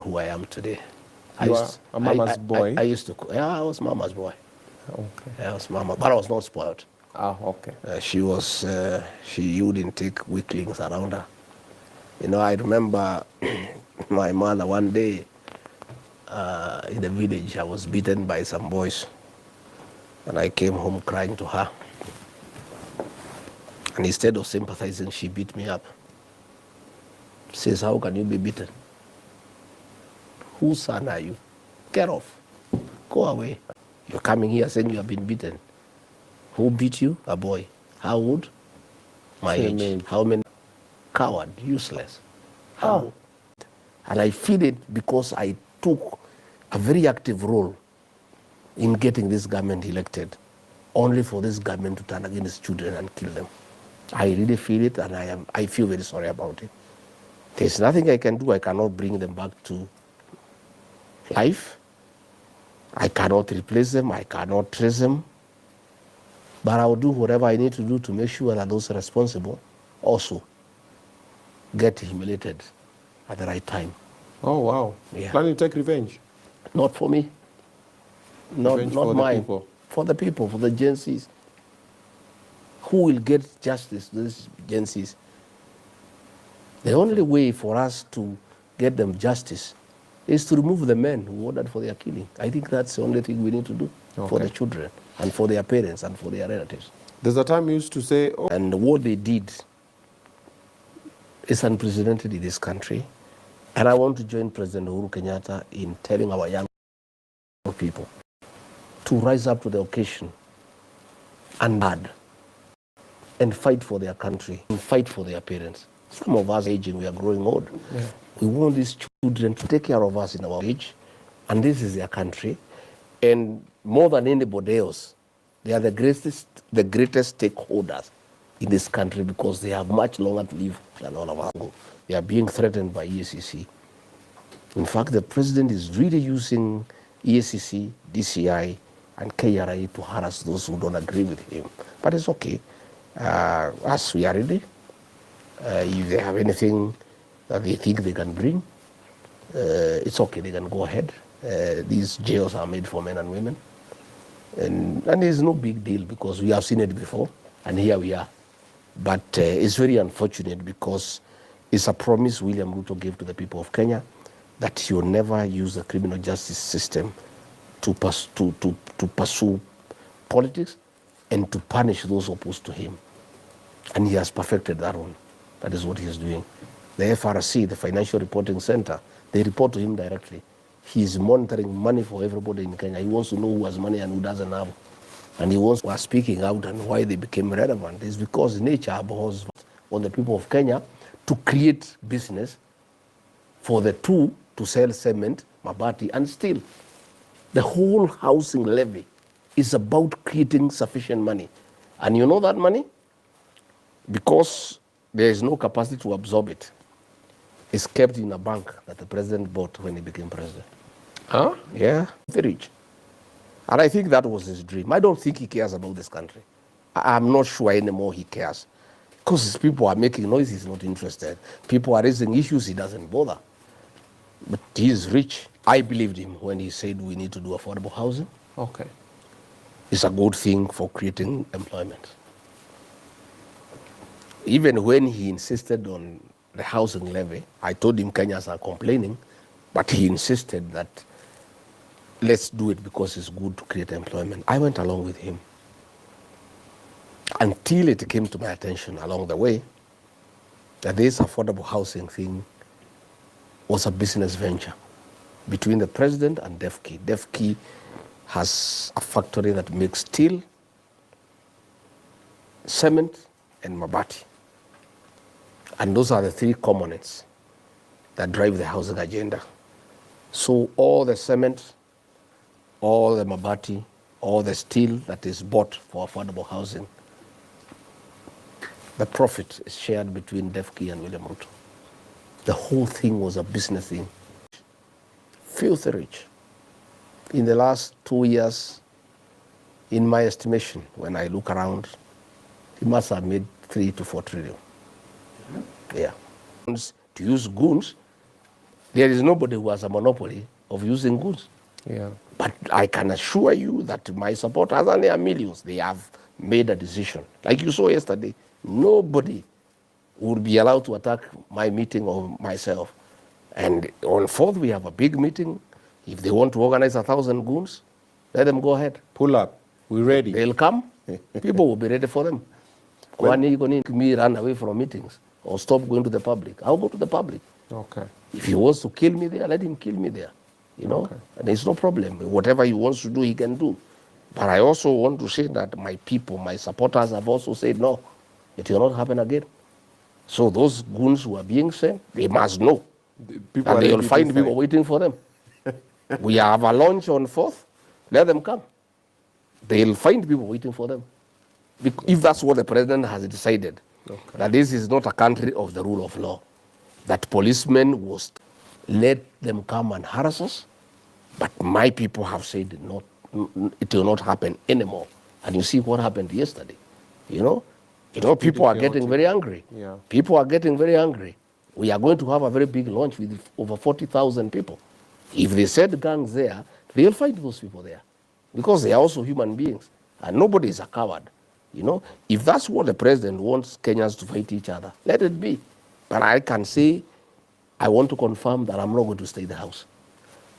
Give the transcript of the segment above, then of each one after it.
who I am today. You are a mama's boy? I used to, yeah, I was mama's boy. Okay. I was mama, but I was not spoiled. Ah, okay. You didn't take weaklings around her. You know, I remember my mother one day in the village, I was beaten by some boys. And I came home crying to her. And instead of sympathizing, she beat me up. Says, how can you be beaten? Whose son are you? Get off. Go away. You're coming here saying you have been beaten. Who beat you? A boy. How old? My age. How many? Coward, useless. How? And I feel it because I took a very active role in getting this government elected, only for this government to turn against children and kill them. I really feel it, and I feel very sorry about it. There's nothing I can do. I cannot bring them back to life. I cannot replace them. I cannot trace them. But I will do whatever I need to do to make sure that those responsible also get humiliated at the right time. Oh, wow. Yeah. Planning to take revenge? Not for me. Not mine. The people. For the people, for the Gen Zs. Who will get justice to these Gen Zs? The only way for us to get them justice is to remove the men who ordered for their killing. I think that's the only thing we need to do for the children and for their parents and for their relatives. There's a time you used to say, oh. And what they did is unprecedented in this country. And I want to join President Uhuru Kenyatta in telling our young people to rise up to the occasion and fight for their country and fight for their parents. Some of us aging, we are growing old. Yeah. We want these children to take care of us in our age, and this is their country. And more than anybody else, they are the greatest stakeholders in this country because they have much longer to live than all of us. They are being threatened by EACC. In fact, the president is really using EACC, DCI, and KRA to harass those who don't agree with him. But it's okay. As we are ready, if they have anything that they think they can bring, it's okay, they can go ahead. These jails are made for men and women. And it's no big deal because we have seen it before, and here we are. But it's very unfortunate because it's a promise William Ruto gave to the people of Kenya that he will never use the criminal justice system to pursue politics and to punish those opposed to him. And he has perfected that one. That is what he is doing. The FRC, the Financial Reporting Center, they report to him directly. He is monitoring money for everybody in Kenya. He wants to know who has money and who doesn't have. And he wants to speaking out and why they became relevant. It's because nature abhors on the people of Kenya to create business for the two to sell cement, mabati, and steel. The whole housing levy is about creating sufficient money. And you know that money? Because there is no capacity to absorb it, it's kept in a bank that the president bought when he became president. Huh? Yeah, very rich. And I think that was his dream. I don't think he cares about this country. I'm not sure anymore he cares. Because people are making noise, he's not interested. People are raising issues, he doesn't bother. But he is rich. I believed him when he said we need to do affordable housing. Okay. It's a good thing for creating employment. Even when he insisted on the housing levy, I told him Kenyans are complaining, but he insisted that let's do it because it's good to create employment. I went along with him until it came to my attention along the way that this affordable housing thing was a business venture between the president and DEFCI. DEFCI has a factory that makes steel, cement, and mabati. And those are the three components that drive the housing agenda. So all the cement, all the mabati, all the steel that is bought for affordable housing, the profit is shared between DEFCI and William Ruto. The whole thing was a business thing. Filthy rich. In the last 2 years, in my estimation, when I look around, he must have made 3 to 4 trillion. Yeah. To use goons There is nobody who has a monopoly of using goods. Yeah. But I can assure you that my supporters, and there are millions, they have made a decision. Like you saw yesterday, nobody would be allowed to attack my meeting or myself. And on 4th, we have a big meeting. If they want to organize 1,000 goons, let them go ahead. Pull up. We're ready. They'll come. People will be ready for them. When are you going to me run away from meetings or stop going to the public? I'll go to the public. Okay. If he wants to kill me there, let him kill me there. You know, Okay. and there's no problem. Whatever he wants to do, he can do. But I also want to say that my people, my supporters have also said, no, it will not happen again. So those goons who are being sent, they must know. People And are they will ready to find people fight. waiting for them. We have a launch on 4th, let them come. They'll find people waiting for them. If that's what the president has decided, that this is not a country of the rule of law, that policemen will let them come and harass us, but my people have said not, it will not happen anymore. And you see what happened yesterday. You know, people are getting very angry. Yeah. People are getting very angry. We are going to have a very big launch with over 40,000 people. If they set gangs there, they'll find those people there, because they are also human beings, and nobody is a coward. You know, if that's what the president wants Kenyans to fight each other, let it be. But I can say, I want to confirm that I'm not going to stay in the house.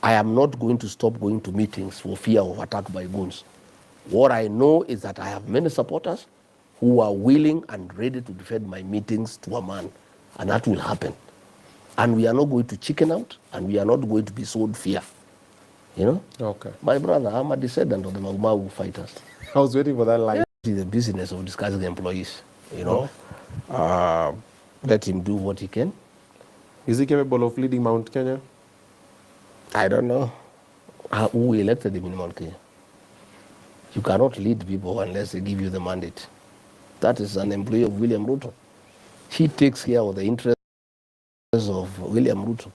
I am not going to stop going to meetings for fear of attack by goons. What I know is that I have many supporters who are willing and ready to defend my meetings to a man, and that will happen. And we are not going to chicken out, and we are not going to be sold fear. You know? Okay. My brother, I'm a descendant of the Mau Mau fighters. I was waiting for that line. It's the business of discussing employees, you know. Let him do what he can. Is he capable of leading Mount Kenya? I don't know who elected him in Mount Kenya. You cannot lead people unless they give you the mandate. That is an employee of William Ruto. He takes care of the interests of William Ruto.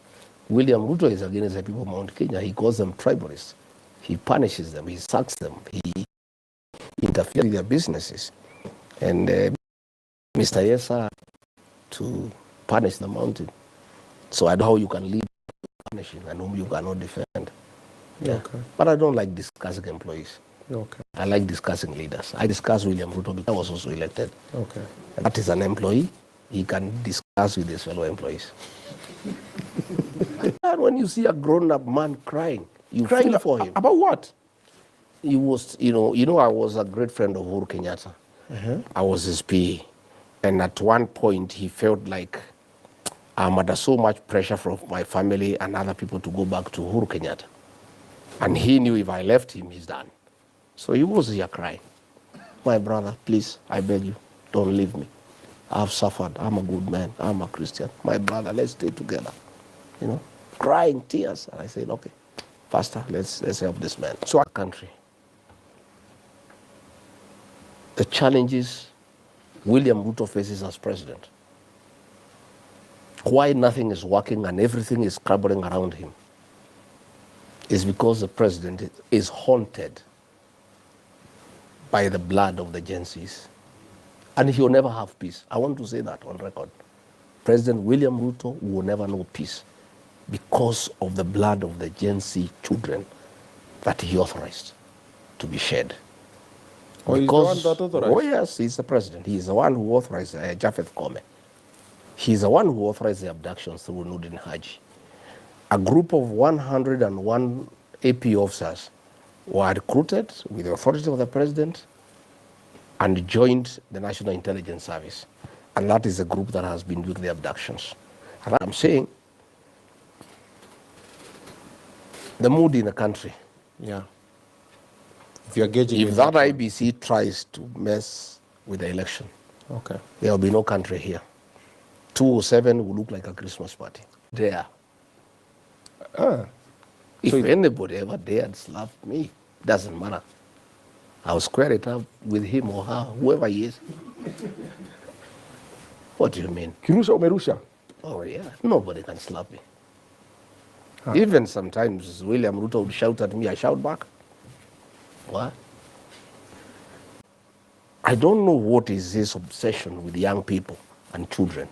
William Ruto is against the people of Mount Kenya. He calls them tribalists. He punishes them. He sacks them. He interferes with their businesses. And Mr. Yesa to punish the mountain. So I know how you can lead punishing and whom you cannot defend. Yeah. Okay. But I don't like discussing employees. Okay. I like discussing leaders. I discuss William Ruto because I was also elected. Okay. That is an employee. He can discuss with his fellow employees. And when you see a grown-up man crying, you feel for him. About what? He was, I was a great friend of Uhuru Kenyatta. I was his PA. And at one point, he felt like I'm under so much pressure from my family and other people to go back to Uhuru Kenyatta. And he knew if I left him, he's done. So he was here crying. My brother, please, I beg you, don't leave me. I've suffered. I'm a good man. I'm a Christian. My brother, let's stay together. Crying tears. And I said, okay, Pastor, let's help this man. So our country, the challenges William Ruto faces as president, why nothing is working and everything is crumbling around him, is because the president is haunted by the blood of the Gen Zs. And he will never have peace. I want to say that on record. President William Ruto will never know peace because of the blood of the Gen Z children that he authorized to be shed. Oh, he's the one that authorized? Oh yes, he's the president. He's the one who authorized Japheth Kome. He's the one who authorized the abductions through Nudin Haji. A group of 101 AP officers were recruited with the authority of the president and joined the National Intelligence Service. And that is the group that has been doing the abductions. And I'm saying, the mood in the country, Yeah. If you're gauging if it that that IBC tries to mess with the election, Okay. there will be no country here. 207 will look like a Christmas party. There. If anybody ever dared slap me, doesn't matter. I'll square it up with him or her, whoever he is. What do you mean? Kirusha umerusha. Oh yeah, nobody can slap me. Even sometimes William Ruto would shout at me, I shout back. What? I don't know what is his obsession with young people and children.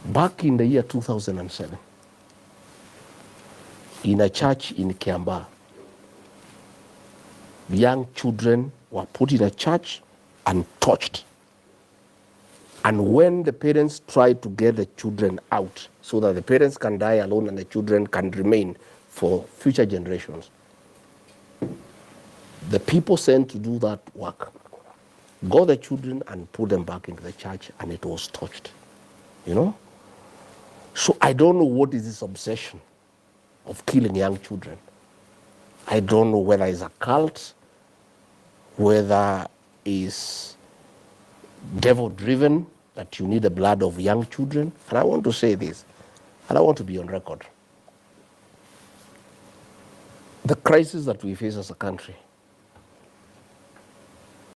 Back in the year 2007, in a church in Kiambaa. Young children were put in a church and torched. And when the parents tried to get the children out so that the parents can die alone and the children can remain for future generations, the people sent to do that work got the children and put them back into the church, and it was torched. You know? So I don't know what is this obsession of killing young children. I don't know whether it's a cult, whether it's devil-driven, that you need the blood of young children. And I want to say this, and I want to be on record. The crisis that we face as a country